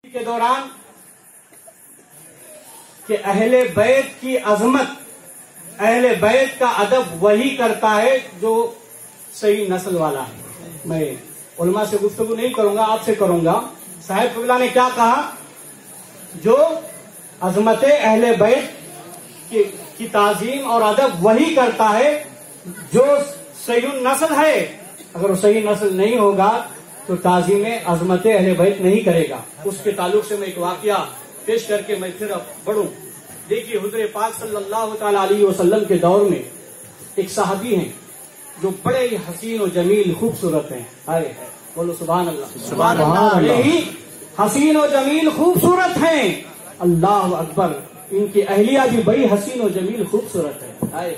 کے دوران کہ اہل بیت کی عظمت، اہل بیت کا ادب وہی کرتا ہے جو صحیح نسل والا ہے۔ میں علماء سے گفتگو نہیں کروں گا، آپ سے کروں گا۔ صاحب قبلہ نے کیا کہا؟ جو عظمت اہل بیت کی تعظیم اور ادب وہی کرتا ہے جو صحیح نسل ہے۔ اگر وہ صحیح نسل نہیں ہوگا تو تعظیم عظمت اہل بیت نہیں کرے گا۔ اس کے تعلق سے میں ایک واقعہ پیش کر کے میں پھر اب بڑھوں۔ دیکھیے حضور پاک صلی اللہ تعالی علیہ وسلم کے دور میں ایک صحابی ہیں جو بڑے ہی حسین و جمیل خوبصورت ہیں۔ بولو سبحان اللہ، سبحان اللہ۔ بڑے ہی حسین و جمیل خوبصورت ہیں، اللہ اکبر۔ ان کی اہلیہ بھی بڑی حسین و جمیل خوبصورت ہے۔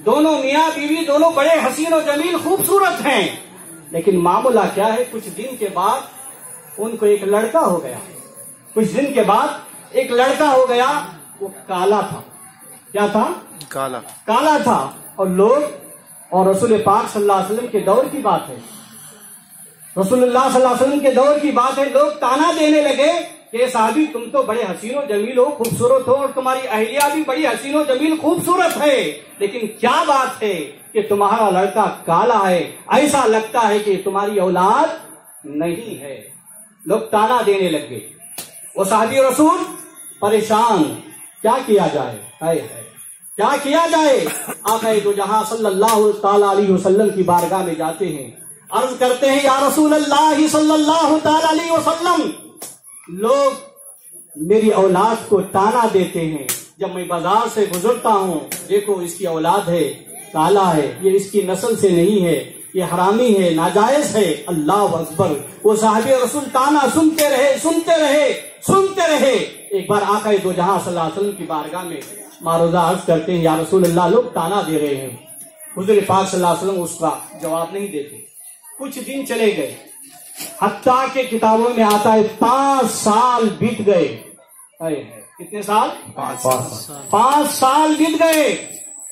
دونوں میاں بیوی دونوں بڑے حسین و جمیل خوبصورت ہیں، لیکن معاملہ کیا ہے؟ کچھ دن کے بعد ان کو ایک لڑکا ہو گیا۔ کچھ دن کے بعد ایک لڑکا ہو گیا، وہ کالا تھا۔ کیا تھا؟ کالا تھا۔ اور لوگ، اور رسول پاک صلی اللہ علیہ وسلم کے دور کی بات ہے، رسول اللہ صلی اللہ علیہ وسلم کے دور کی بات ہے، لوگ تانا دینے لگے کہ صحابی تم تو بڑے حسین و جمیل ہو، خوبصورت ہو، اور تمہاری اہلیہ بھی بڑی حسین و جمیل خوبصورت ہے، لیکن کیا بات ہے کہ تمہارا لڑکا کالا ہے، ایسا لگتا ہے کہ تمہاری اولاد نہیں ہے۔ لوگ تانا دینے لگ گئے۔ وہ صحابی رسول پریشان، کیا کیا جائے؟ کیا کیا جائے؟ آقا دو جہاں صلی اللہ تعالی علیہ وسلم کی بارگاہ میں جاتے ہیں، عرض کرتے ہیں یا رسول اللہ صلی اللہ تعالی علیہ وسلم، لوگ میری اولاد کو تانا دیتے ہیں، جب میں بازار سے گزرتا ہوں، دیکھو اس کی اولاد ہے، کالا ہے، یہ اس کی نسل سے نہیں ہے، یہ حرامی ہے، ناجائز ہے۔ اللہ اکبر۔ وہ صحابی رسول تانا سنتے رہے، سنتے رہے، سنتے رہے۔ ایک بار آقا دو جہاں صلی اللہ علیہ وسلم کی بارگاہ میں معروضہ عرض کرتے ہیں یا رسول اللہ، لوگ تانا دے رہے ہیں۔ حضور پاک صلی اللہ علیہ وسلم اس کا جواب نہیں دیتے۔ کچھ دن چلے گئے، حتیٰ کہ کتابوں میں آتا ہے 5 سال بیت گئے۔ کتنے سال؟ 5 سال بیت گئے۔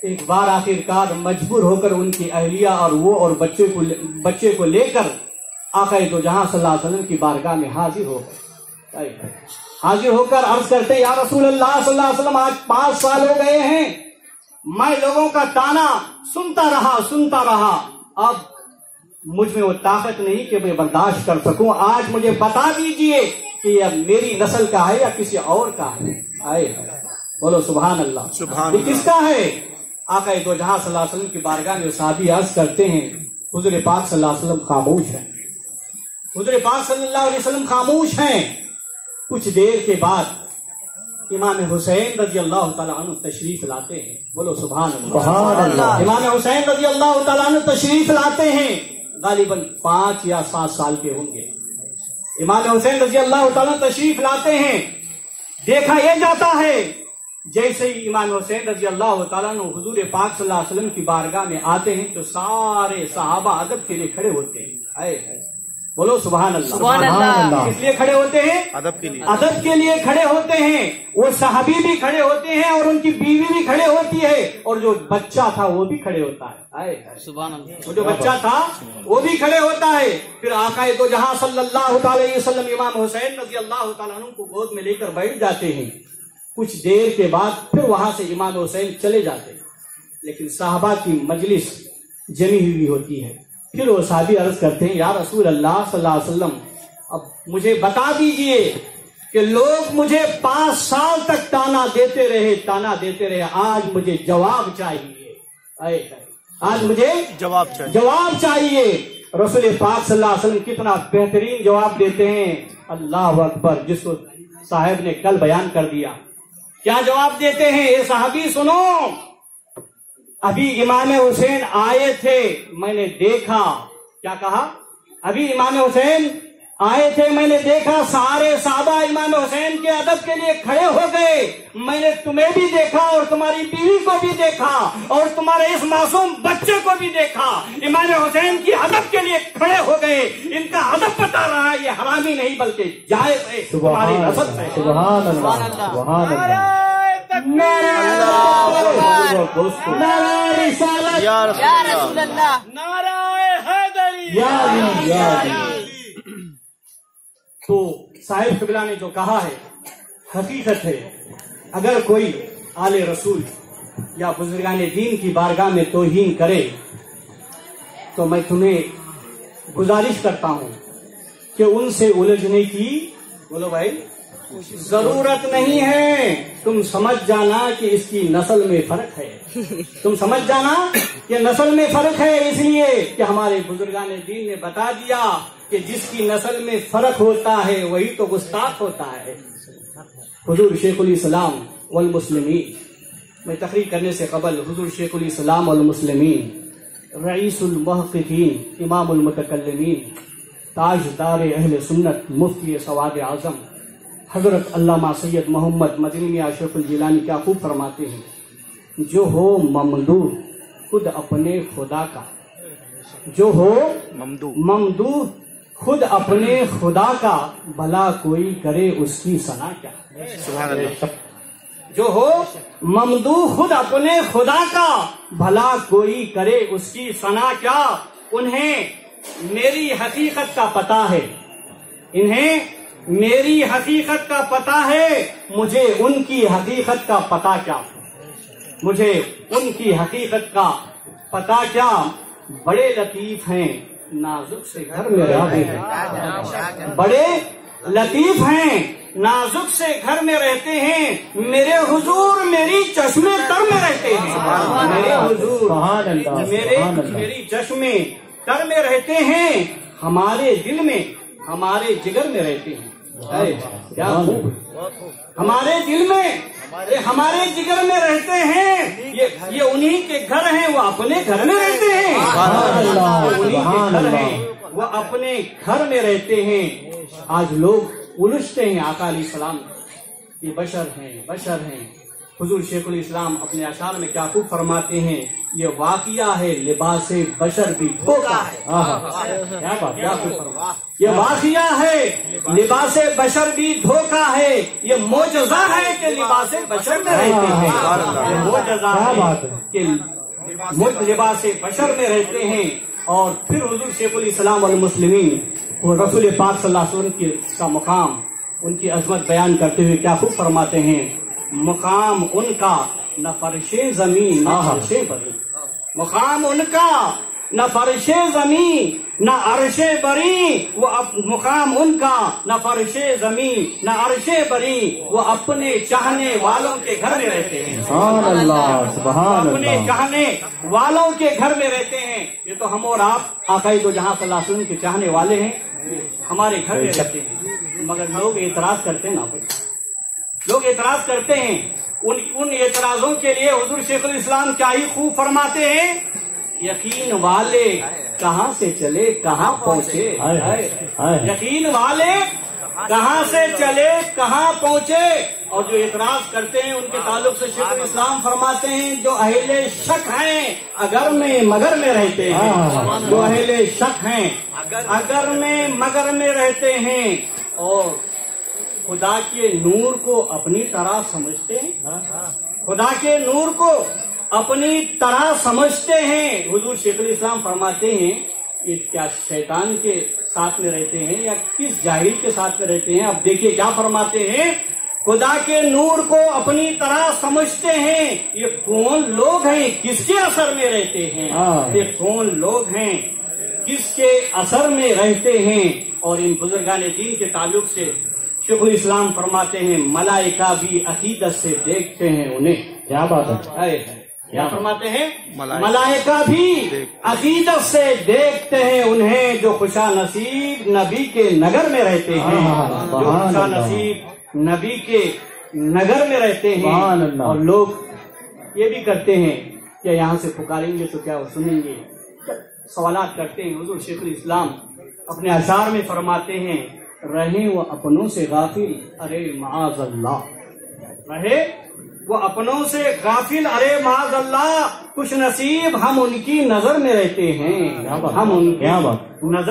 ایک بار آخرکار مجبور ہو کر ان کی اہلیہ اور وہ اور بچے کو لے کر آقا دو جہاں صلی اللہ علیہ وسلم کی بارگاہ میں حاضر ہو گئے۔ حاضر ہو کر عرض کرتے یا رسول اللہ صلی اللہ علیہ وسلم، آج 5 سال ہو گئے ہیں، میں لوگوں کا تانا سنتا رہا، اب مجھ میں وہ طاقت نہیں کہ میں برداشت کر سکوں، آج مجھے بتا دیجئے کہ یہ میری نسل کا ہے یا کسی اور کا ہے۔ بولو سبحان اللہ۔ یہ کس کا ہے؟ آقا دو جہاں صلی اللہ علیہ وسلم کی بارگاہ میں صحابی عرض کرتے ہیں حضور پاک صلی اللہ علیہ وسلم خاموش ہیں، حضور پاک صلی اللہ علیہ وسلم خاموش ہیں۔ کچھ دیر کے بعد امام حسین رضی اللہ تعالیٰ عنہ تشریف لاتے ہیں۔ بولو سبحان اللہ۔ امام حسین رضی اللہ تعالیٰ عنہ تشریف لاتے ہیں، غالباً 5 یا 7 سال کے ہوں گے۔ امام حسین رضی اللہ تعالیٰ تشریف لاتے ہیں، دیکھا یہ جاتا ہے جیسے ہی امام حسین رضی اللہ تعالیٰ عنہ حضور پاک صلی اللہ علیہ وسلم کی بارگاہ میں آتے ہیں تو سارے صحابہ ادب کے لیے کھڑے ہوتے ہیں۔ بولو سبحان اللہ۔ سبحان اللہ۔ کس لیے کھڑے ہوتے ہیں؟ ادب کے لیے۔ ادب کے لیے کھڑے ہوتے ہیں۔ وہ صحابی بھی کھڑے ہوتے ہیں اور ان کی بیوی بھی کھڑے ہوتی ہے، اور جو بچہ تھا وہ بھی کھڑے ہوتا ہے۔ سبحان اللہ۔ وہ جو بچہ تھا وہ بھی کھڑے ہوتا ہے۔ پھر آقا دو جہاں صلی اللہ تعالی علیہ وسلم امام حسین رضی اللہ تعالیٰ عنہ کو گود میں لے کر بیٹھ جاتے ہیں۔ کچھ دیر کے بعد پھر وہاں سے امام حسین چلے جاتے ہیں، لیکن صحابہ کی مجلس جمی ہوئی ہوتی ہے۔ پھر وہ صحابی عرض کرتے ہیں یا رسول اللہ صلی اللہ علیہ وسلم، اب مجھے بتا دیجئے کہ لوگ مجھے 5 سال تک تانا دیتے رہے، آج مجھے جواب چاہیے، آج مجھے جواب چاہیے۔ رسول پاک صلی اللہ علیہ وسلم کتنا بہترین جواب دیتے ہیں، اللہ اکبر، جس کو صاحب نے کل بیان کر دیا۔ کیا جواب دیتے ہیں؟ یہ صحابی سنو، ابھی امام حسین آئے تھے، میں نے دیکھا، کیا کہا؟ ابھی امام حسین آئے تھے، میں نے دیکھا سارے صحابہ امام حسین کے ادب کے لیے کھڑے ہو گئے، میں نے تمہیں بھی دیکھا اور تمہاری بیوی کو بھی دیکھا اور تمہارے اس معصوم بچے کو بھی دیکھا، امام حسین کی ادب کے لیے کھڑے ہو گئے۔ ان کا ادب بتا رہا ہے یہ حرامی نہیں بلکہ جائز ہے، تمہاری نسل ہے۔ سبحان اللہ، سبحان اللہ۔ تو صاحب قبلہ نے جو کہا ہے حقیقت ہے. اگر کوئی آل رسول یا بزرگان دین کی بارگاہ میں توہین کرے تو میں تمہیں گزارش کرتا ہوں کہ ان سے الجھنے کی بولو بھائی ضرورت نہیں ہے. تم سمجھ جانا کہ اس کی نسل میں فرق ہے. تم سمجھ جانا کہ نسل میں فرق ہے، اس لیے کہ ہمارے بزرگان دین نے بتا دیا کہ جس کی نسل میں فرق ہوتا ہے وہی تو گستاخ ہوتا ہے. حضور شیخ الاسلام والمسلمین، میں تقریر کرنے سے قبل حضور شیخ الاسلام والمسلمین، رئیس المحققین، امام المتکلمین، تاجدار اہل سنت، مفتی سواد اعظم حضرت علامہ سید محمد مدنی میاں اشرف الجیلانی کیا خوب فرماتے ہیں، جو ہو ممدوح خود اپنے خدا کا، جو ہو ممدوح خود اپنے خدا کا، بھلا کوئی کرے اس کی ثنا کیا. سبحان اللہ. جو ہو ممدوح خود اپنے خدا کا، بھلا کوئی کرے اس کی ثنا کیا. انہیں میری حقیقت کا پتہ ہے، انہیں میری حقیقت کا پتہ ہے، مجھے ان کی حقیقت کا پتہ کیا. مجھے ان کی حقیقت کا پتہ کیا. بڑے لطیف ہیں نازک سے گھر میں رہتے ہیں، بڑے لطیف ہیں نازک سے گھر میں رہتے ہیں. میرے حضور میری چشمے تر میں رہتے ہیں، میرے حضور میری چشمے تر میں رہتے ہیں. ہمارے دل میں ہمارے جگر میں رہتے ہیں. کیا ہمارے دل میں ہمارے جگر میں رہتے ہیں. یہ انہی کے گھر ہیں، وہ اپنے گھر میں رہتے ہیں. انہی کے گھر ہیں، وہ اپنے گھر میں رہتے ہیں. آج لوگ الجھتے ہیں آقا علیہ السلام، یہ بشر ہیں. حضور شیخ الاسلام اپنے اشعار میں کیا خوب فرماتے ہیں، یہ واقعہ ہے لباس بشر بھی دھوکا ہے. یہ واقعہ ہے لباس بشر بھی دھوکا ہے. یہ معجزہ ہے کہ لباس بشر میں رہتے ہیں. یہ معجزہ ہے کہ لباس بشر میں رہتے ہیں. اور پھر حضور شیخ الاسلام والمسلمین وہ رسول پاک صلی اللہ علیہ وسلم کا مقام، ان کی عظمت بیان کرتے ہوئے کیا خوب فرماتے ہیں، مقام ان کا نہ فرش زمین نہ عرش بری. مقام ان کا نہ فرش زمین نہ عرش بری. وہ مقام ان کا نہ فرش زمین نہ عرش بری. وہ اپنے چاہنے والوں کے گھر میں رہتے ہیں. سبحان اللہ، سبحان اللہ. اپنے چاہنے والوں کے گھر میں رہتے ہیں. یہ تو ہم اور آپ آقا دو جہاں صلی اللہ علیہ وسلم کے چاہنے والے ہیں، ہمارے گھر میں رہتے ہیں. مگر لوگ اعتراض کرتے ہیں نا، لوگ اعتراض کرتے ہیں. ان اعتراضوں کے لیے حضور شیخ الاسلام کیا ہی خوب فرماتے ہیں، یقین والے کہاں سے چلے کہاں پہنچے. یقین والے کہاں سے چلے کہاں پہنچے. اور جو اعتراض کرتے ہیں ان کے تعلق سے شیخ الاسلام فرماتے ہیں، جو اہل شک ہیں اگر میں مگر میں رہتے ہیں. جو اہل شک ہیں اگر میں مگر میں رہتے ہیں اور خدا کے نور کو اپنی طرح سمجھتے ہیں، خدا کے نور کو اپنی طرح سمجھتے ہیں. حضور شیخ الاسلام فرماتے ہیں یہ کیا شیطان کے ساتھ میں رہتے ہیں یا کس جاہل کے ساتھ میں رہتے ہیں. اب دیکھیے کیا فرماتے ہیں، خدا کے نور کو اپنی طرح سمجھتے ہیں. یہ کون لوگ ہیں کس کے اثر میں رہتے ہیں، یہ کون لوگ ہیں کس کے اثر میں رہتے ہیں. اور ان بزرگان دین کے تعلق سے شیخ الاسلام فرماتے ہیں، ملائکہ بھی عقیدت سے دیکھتے ہیں انہیں. کیا بات ہے، کیا فرماتے ہیں، ملائکہ بھی عقیدت سے دیکھتے ہیں انہیں، جو خوشا نصیب نبی کے نگر میں رہتے ہیں. جو خوشا نصیب نبی کے نگر میں رہتے ہیں. اور لوگ یہ بھی کرتے ہیں کہ یہاں سے پکاریں گے تو کیا وہ سنیں گے، سوالات کرتے ہیں. حضور شیخ الاسلام اپنے اشعار میں فرماتے ہیں، رہے وہ اپنوں سے غافل ارے معاذ اللہ. رہے وہ اپنوں سے غافل ارے معاذ اللہ. خوش نصیب ہم ان کی نظر میں رہتے ہیں، ہم ان کی نظر